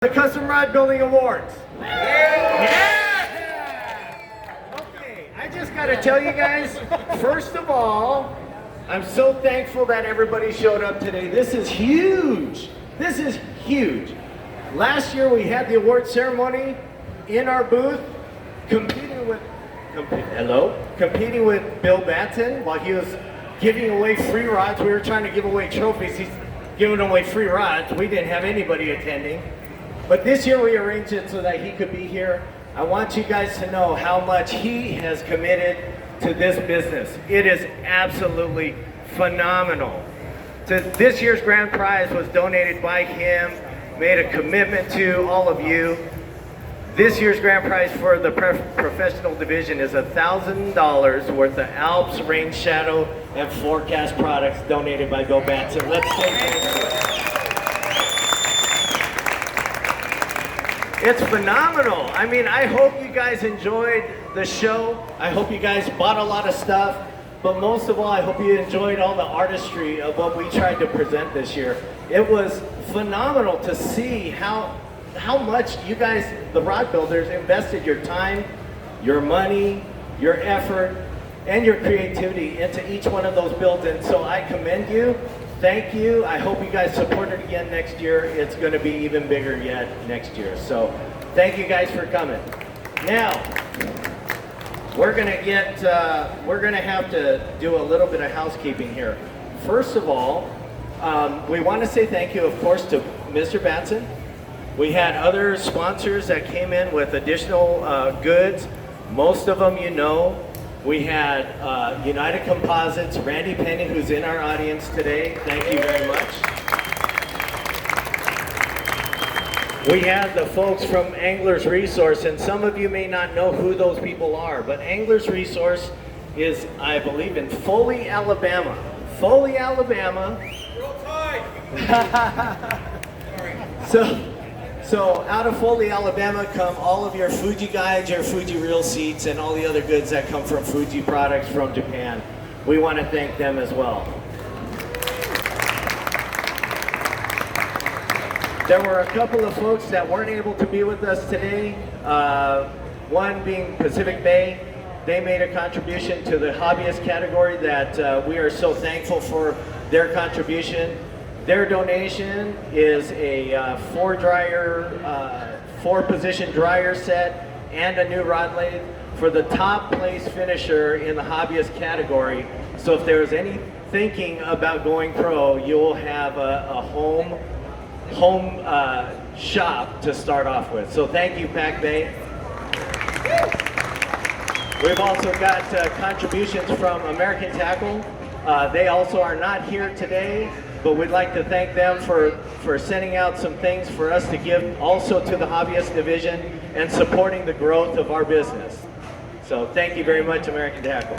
The Custom Rod Building Awards. Yeah! Okay, I just got to tell you guys, first of all, I'm so thankful that everybody showed up today. This is huge. This is huge. Last year we had the award ceremony in our booth, competing with Bill Batson while he was giving away free rods. We were trying to give away trophies. He's giving away free rods. We didn't have anybody attending. But this year we arranged it so that he could be here. I want you guys to know how much he has committed to this business. It is absolutely phenomenal. This year's grand prize was donated by him, made a commitment to all of you. This year's grand prize for the professional division is $1,000 worth of Alps Rain Shadow and Forecast products donated by Bill Batson. Let's say thank you. It's phenomenal. I mean, I hope you guys enjoyed the show. I hope you guys bought a lot of stuff. But most of all, I hope you enjoyed all the artistry of what we tried to present this year. It was phenomenal to see how much you guys, the rod builders, invested your time, your money, your effort, and your creativity into each one of those builds. And so I commend you. Thank you. I hope you guys support it again next year. It's going to be even bigger yet next year. So thank you guys for coming. Now, we're going to have to do a little bit of housekeeping here. First of all, we want to say thank you, of course, to Mr. Batson. We had other sponsors that came in with additional goods. Most of them you know. We had United Composites, Randy Penny, who's in our audience today. Thank you very much. We had the folks from Anglers Resource, and some of you may not know who those people are, but Anglers Resource is, I believe, in Foley, Alabama. Foley, Alabama. Roll Tide! So out of Foley, Alabama come all of your Fuji guides, your Fuji reel seats, and all the other goods that come from Fuji products from Japan. We want to thank them as well. There were a couple of folks that weren't able to be with us today. One being Pacific Bay. They made a contribution to the hobbyist category that we are so thankful for their contribution. Their donation is a four-position dryer set and a new rod lathe for the top place finisher in the hobbyist category. So if there's any thinking about going pro, you'll have a home shop to start off with. So thank you, Pac Bay. We've also got contributions from American Tackle. They also are not here today, but we'd like to thank them for sending out some things for us to give also to the hobbyist division and supporting the growth of our business. So thank you very much, American Tackle.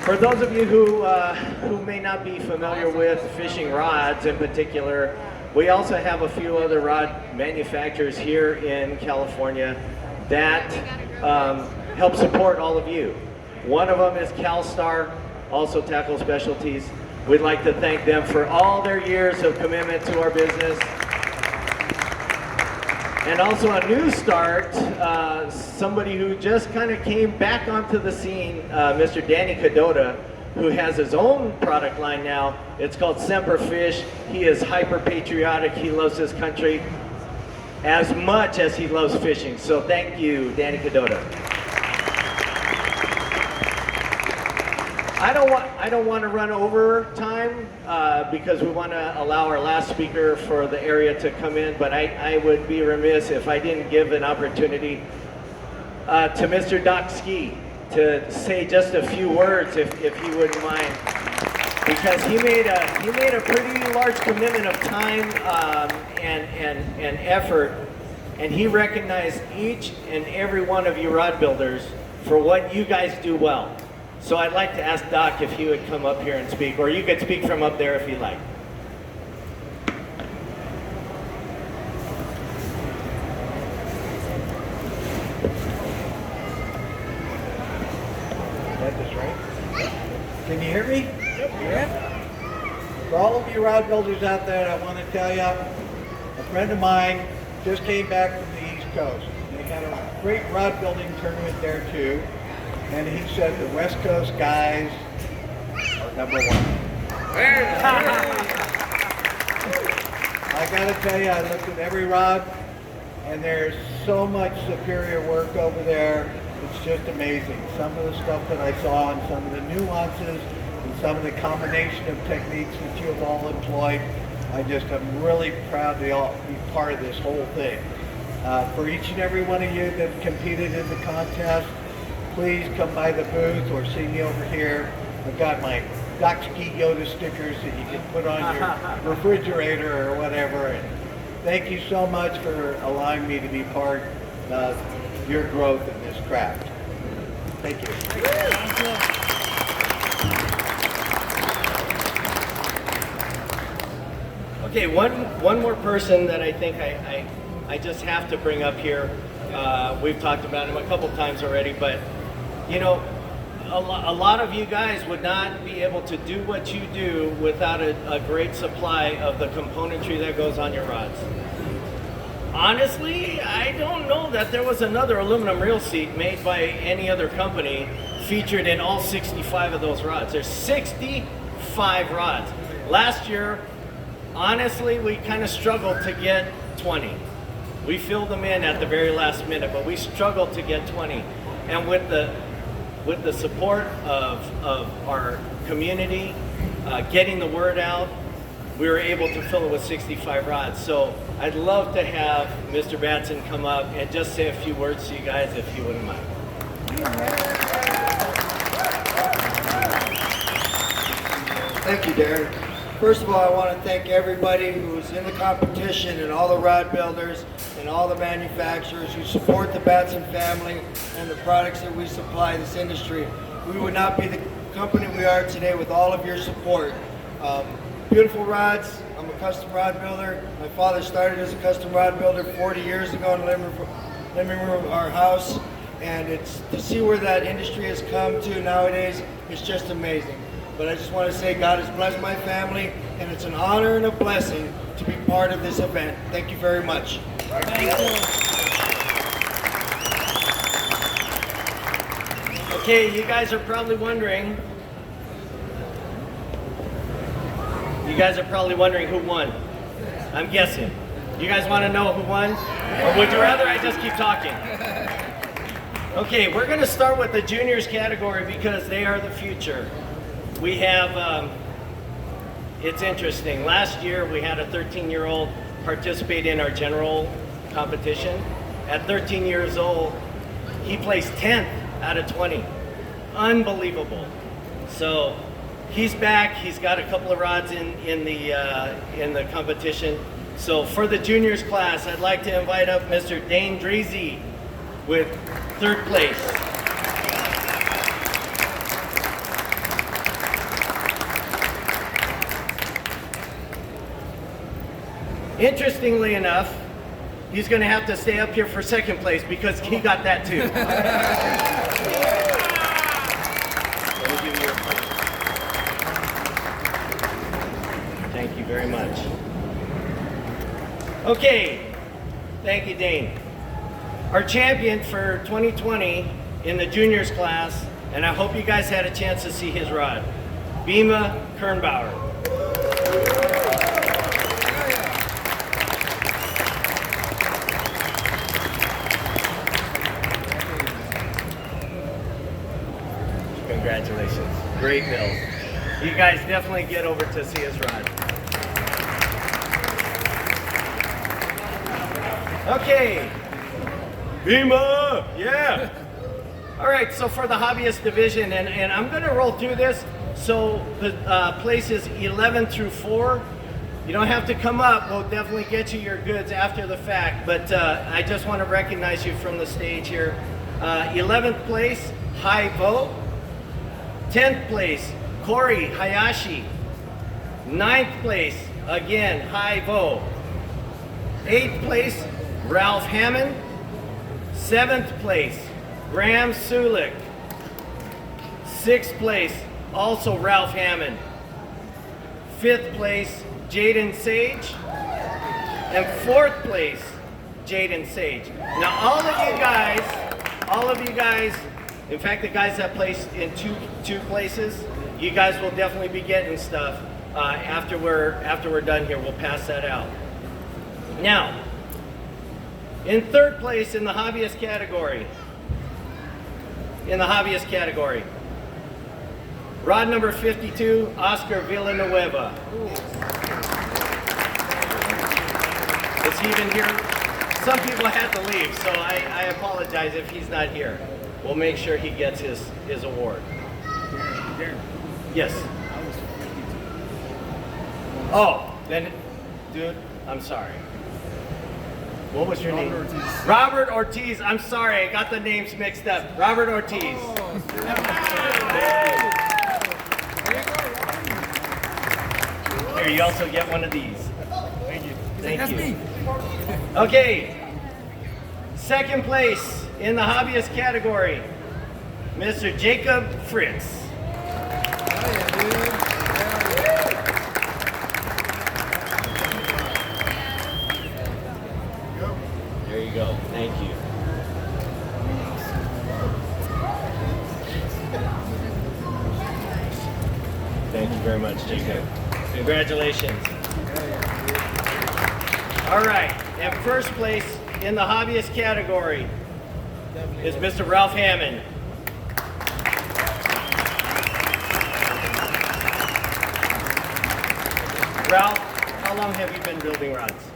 For those of you who may not be familiar with fishing rods in particular, we also have a few other rod manufacturers here in California that help support all of you. One of them is CalStar, also Tackle Specialties. We'd like to thank them for all their years of commitment to our business. And also a new start, somebody who just kind of came back onto the scene, Mr. Danny Cadota, who has his own product line now. It's called Semper Fish. He is hyper patriotic. He loves his country as much as he loves fishing. So thank you, Danny Cadota. I don't want to run over time because we want to allow our last speaker for the area to come in, but I would be remiss if I didn't give an opportunity to Mr. Doc Ski to say just a few words if he wouldn't mind, because he made a pretty large commitment of time and effort, and he recognized each and every one of you rod builders for what you guys do well. So I'd like to ask Doc if he would come up here and speak, or you could speak from up there if you like. That is right. Can you hear me? Yep. Yeah. For all of you rod builders out there, I want to tell you, A friend of mine just came back from the East Coast. They had a great rod building tournament there too. And he said the West Coast guys are number one. I gotta tell you, I looked at every rod, and there's so much superior work over there. It's just amazing. Some of the stuff that I saw and some of the nuances and some of the combination of techniques that you have all employed, I'm really proud to be part of this whole thing. For each and every one of you that competed in the contest, please come by the booth or see me over here. I've got my Doxkey Yoda stickers that you can put on your refrigerator or whatever. And thank you so much for allowing me to be part of your growth in this craft. Thank you. Okay, one more person that I think I just have to bring up here. We've talked about him a couple times already, but you know, a lot of you guys would not be able to do what you do without a great supply of the componentry that goes on your rods. Honestly, I don't know that there was another aluminum reel seat made by any other company featured in all 65 of those rods. There's 65 rods. Last year, honestly, we kind of struggled to get 20. We filled them in at the very last minute, but we struggled to get 20. And with the support of our community, getting the word out, we were able to fill it with 65 rods. So I'd love to have Mr. Batson come up and just say a few words to you guys, if you wouldn't mind. Thank you, Darren. First of all, I want to thank everybody who was in the competition and all the rod builders and all the manufacturers who support the Batson family and the products that we supply this industry. We would not be the company we are today with all of your support. Beautiful rods. I'm a custom rod builder. My father started as a custom rod builder 40 years ago in the living room of our house, and it's to see where that industry has come to nowadays. It's just amazing. But I just want to say God has blessed my family, and it's an honor and a blessing to be part of this event. Thank you very much. Thank you. Okay, you guys are probably wondering. Who won. I'm guessing. You guys want to know who won? Or would you rather I just keep talking? Okay, we're going to start with the juniors category because they are the future. We have, it's interesting. Last year we had a 13-year-old participate in our general competition. At 13 years old, he placed 10th out of 20. Unbelievable. So he's back. He's got a couple of rods in the competition. So for the juniors class, I'd like to invite up Mr. Dane Dreezy with 3rd place. Interestingly enough, he's going to have to stay up here for 2nd place because he got that too. Let me give you your point. Thank you very much. Okay, thank you, Dane. Our champion for 2020 in the juniors class, and I hope you guys had a chance to see his rod, Bima Kernbauer. Congratulations. Great build. You guys definitely get over to see his rod. Okay. Bima! Yeah! All right, so for the hobbyist division, and I'm going to roll through this. So the places 11 through 4, you don't have to come up. We'll definitely get you your goods after the fact, but I just want to recognize you from the stage here. 11th place, Hai Vo. 10th place, Corey Hayashi. 9th place, again, Hai Vo. 8th place, Ralph Hammond. 7th place, Graham Sulik. 6th place, also Ralph Hammond. 5th place, Jaden Sage. And fourth place, Jaden Sage. Now all of you guys, in fact the guys that placed in two places, you guys will definitely be getting stuff after we're done here. We'll pass that out. Now, in third place in the hobbyist category, rod number 52, Oscar Villanueva. Is he even here? Some people had to leave, so I apologize if he's not here. We'll make sure he gets his award. Yes. Oh, then, dude, I'm sorry. What was your name? Ortiz. Robert Ortiz. I'm sorry, I got the names mixed up. Robert Ortiz. Here, you also get one of these. Thank you. Thank you. Okay. Second place in the hobbyist category, Mr. Jacob Fritz. There you go. Thank you. Thank you very much, Jacob. Congratulations. All right, and first place in the hobbyist category is Mr. Ralph Hammond. Ralph, how long have you been building rods?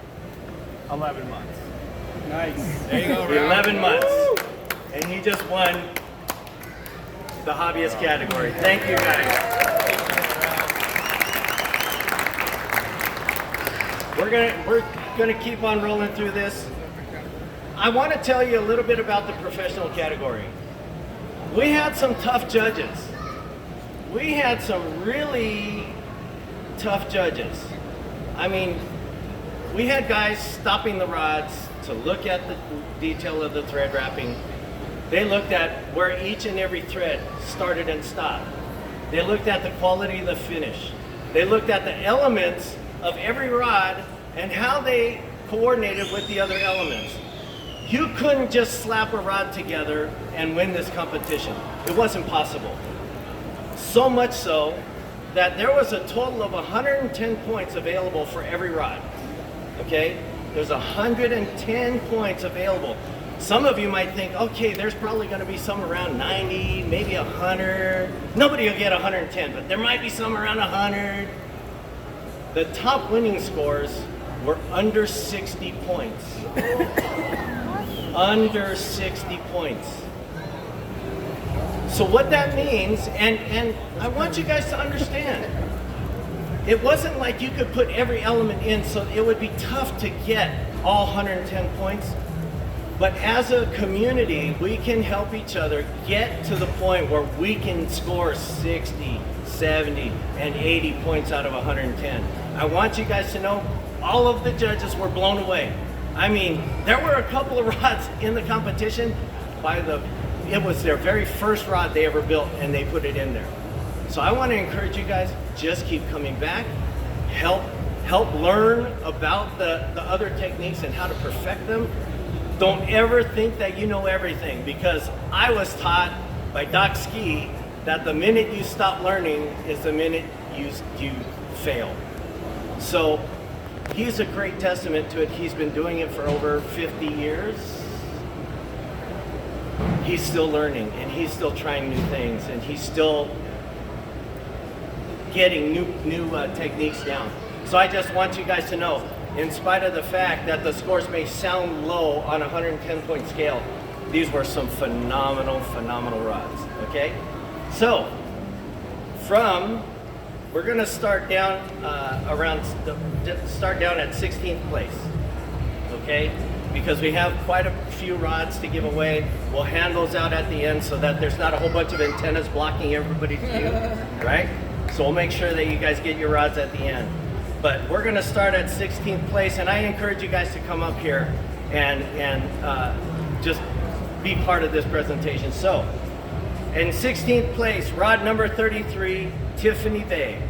11 months. Nice. There you go, Ralph. 11 months. And you just won the hobbyist category. Thank you, guys. We're gonna keep on rolling through this. I want to tell you a little bit about the professional category. We had some tough judges. We had some really tough judges. I mean, we had guys stopping the rods to look at the detail of the thread wrapping. They looked at where each and every thread started and stopped. They looked at the quality of the finish. They looked at the elements of every rod and how they coordinated with the other elements. You couldn't just slap a rod together and win this competition. It wasn't possible. So much so that there was a total of 110 points available for every rod. Okay? There's 110 points available. Some of you might think, okay, there's probably gonna be some around 90, maybe 100. Nobody will get 110, but there might be some around 100. The top winning scores were under 60 points. Under 60 points. So what that means, and I want you guys to understand, it wasn't like you could put every element in, so it would be tough to get all 110 points. But as a community, we can help each other get to the point where we can score 60, 70, and 80 points out of 110. I want you guys to know, all of the judges were blown away. I mean, there were a couple of rods in the competition it was their very first rod they ever built and they put it in there. So I want to encourage you guys, just keep coming back, help learn about the other techniques and how to perfect them. Don't ever think that you know everything, because I was taught by Doc Ski that the minute you stop learning is the minute you fail. So he's a great testament to it. He's been doing it for over 50 years. He's still learning, and he's still trying new things, and he's still getting new techniques down. So I just want you guys to know, in spite of the fact that the scores may sound low on a 110-point scale, these were some phenomenal rods, okay? So, we're gonna start down start down at 16th place, okay? Because we have quite a few rods to give away. We'll hand those out at the end so that there's not a whole bunch of antennas blocking everybody's view, right? So we'll make sure that you guys get your rods at the end. But we're gonna start at 16th place, and I encourage you guys to come up here and just be part of this presentation. So, in 16th place, rod number 33, Tiffany Bay.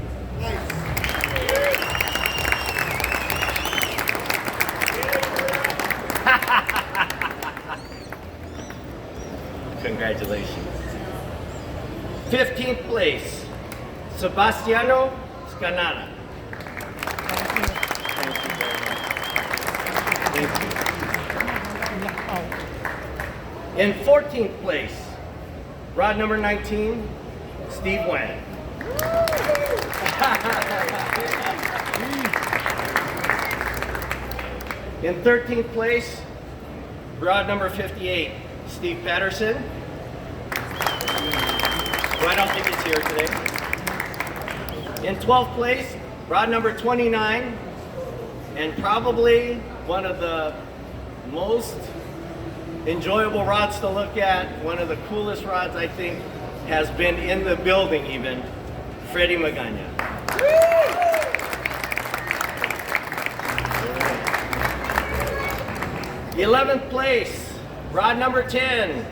Congratulations. 15th place, Sebastiano Scanana. Thank you very much. Thank you. In 14th place, rod number 19, Steve Wan. In 13th place, rod number 58, Steve Patterson. Who I don't think he's here today. In 12th place, rod number 29, and probably one of the most enjoyable rods to look at, one of the coolest rods I think has been in the building even, Freddie Magana. 11th place, rod number 10,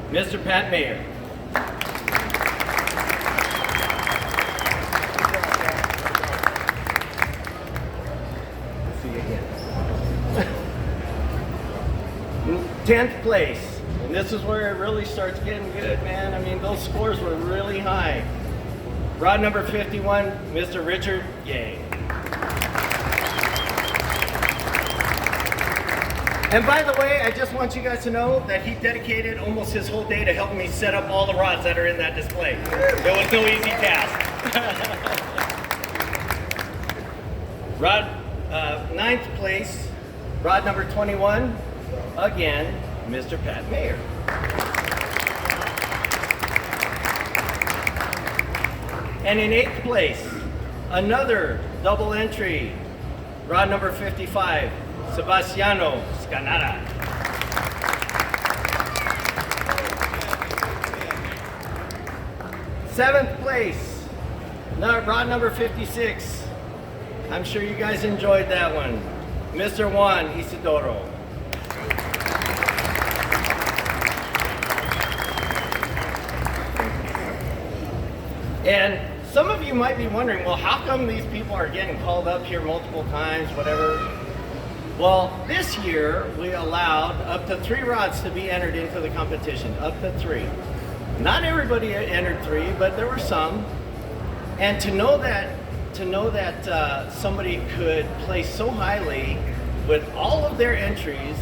Mr. Pat Mayer. See you again. 10th place, and this is where it really starts getting good, man. I mean, those scores were really high. Rod number 51, Mr. Richard Yang. And by the way, I just want you guys to know that he dedicated almost his whole day to helping me set up all the rods that are in that display. It was no easy task. Rod, 9th place, rod number 21, again, Mr. Pat Mayer. And in 8th place, another double entry, rod number 55, Sebastiano Scanara. Seventh place, rod number 56. I'm sure you guys enjoyed that one. Mr. Juan Isidoro. And some of you might be wondering, well, how come these people are getting called up here multiple times, whatever? Well, this year we allowed up to 3 rods to be entered into the competition, up to 3. Not everybody entered 3, but there were some. And to know that somebody could place so highly with all of their entries,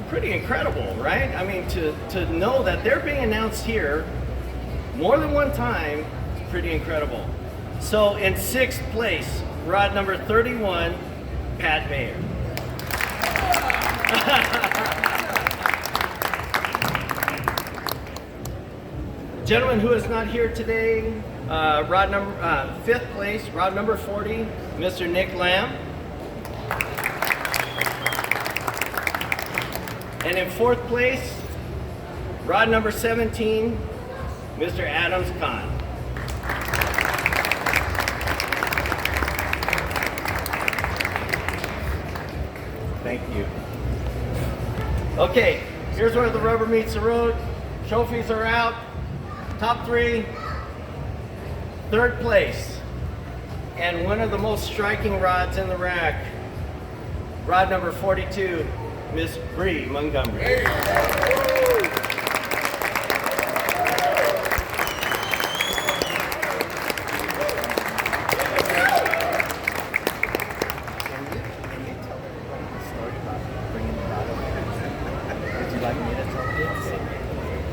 pretty incredible, right? I mean, to know that they're being announced here more than one time, is pretty incredible. So in 6th place, rod number 31, Pat Mayer. Gentleman who is not here today, rod number 5th place, rod number 40, Mr. Nick Lamb. And in 4th place, rod number 17, Mr. Adams Khan. Thank you. Okay, here's where the rubber meets the road. Trophies are out. Top 3. 3rd place. And one of the most striking rods in the rack. Rod number 42, Miss Bree Montgomery.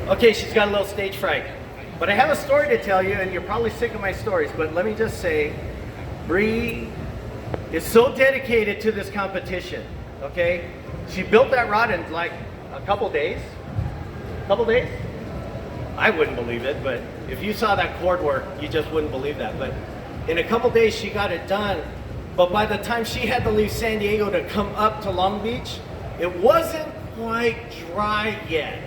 Okay, she's got a little stage fright. But I have a story to tell you, and you're probably sick of my stories, but let me just say, Bree is so dedicated to this competition, okay? She built that rod in like a couple days. I wouldn't believe it, but if you saw that cord work, you just wouldn't believe that. But in a couple days, she got it done. But by the time she had to leave San Diego to come up to Long Beach, it wasn't quite dry yet.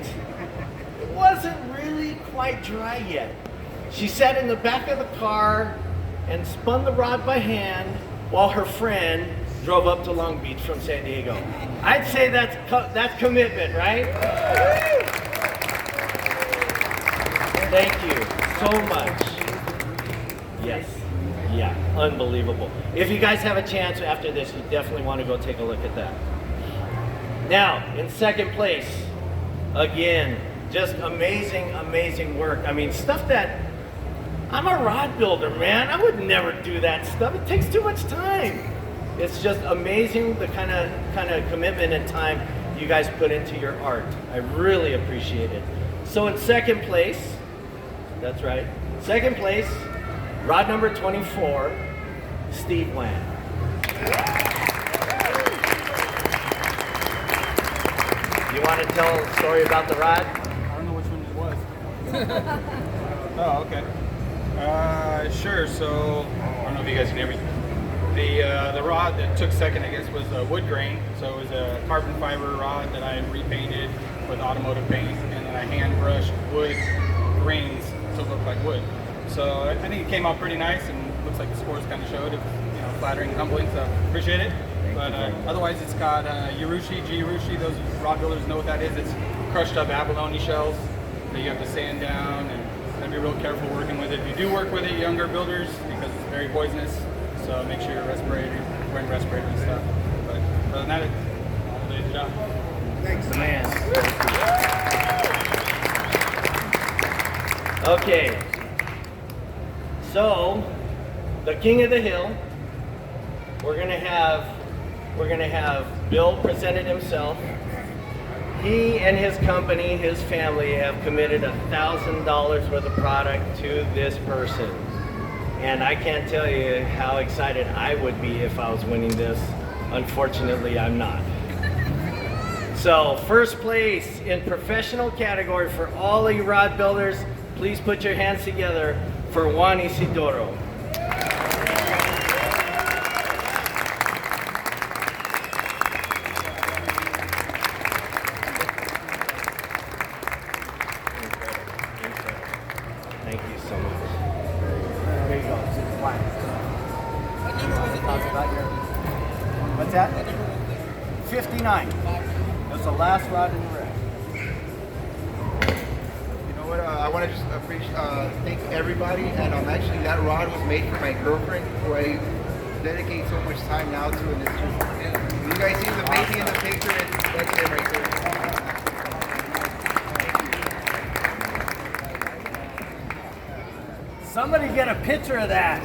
It wasn't really quite dry yet. She sat in the back of the car and spun the rod by hand while her friend drove up to Long Beach from San Diego. I'd say that's commitment, right? Thank you so much. Yes. Yeah, unbelievable. If you guys have a chance after this, you definitely want to go take a look at that. Now, in 2nd place, again, Just amazing, amazing work. I mean, stuff that I'm a rod builder, man. I would never do that stuff. It takes too much time. It's just amazing the kind of commitment and time you guys put into your art. I really appreciate it. So in second place, that's right, second place, rod number 24, Steve Wan. You want to tell a story about the rod? I don't know which one it was. Oh, okay. Sure. So I don't know if you guys can hear me. The rod that took second, I guess, was a wood grain. So it was a carbon fiber rod that I repainted with automotive paint, and then I hand brushed wood grains to look like wood. So I think it came out pretty nice, and looks like the scores kind of showed it. You know, flattering and humbling. So appreciate it. But otherwise, it's got Urushi, G-Urushi. Those rod builders know what that is. It's crushed up abalone shells that you have to sand down, and you gotta be real careful working with it. If you do work with it, younger builders, because it's very poisonous. So make sure you're wearing respirators and stuff. But other than that, all day's job. Thanks. Man. Okay. So, the King of the Hill, we're gonna have Bill presented himself. He and his company, his family, have committed $1,000 worth of product to this person. And I can't tell you how excited I would be if I was winning this. Unfortunately, I'm not. So, first place in professional category for all of you rod builders, please put your hands together for Juan Isidoro. Thank you so much. There you go. What's that? 59. That's the last rod in the rack. You know what? I want to just thank everybody. And actually, that rod was made for my girlfriend, who I dedicate so much time now to. And it's just, you guys see the baby in the picture. That's it right there. Somebody get a picture of that.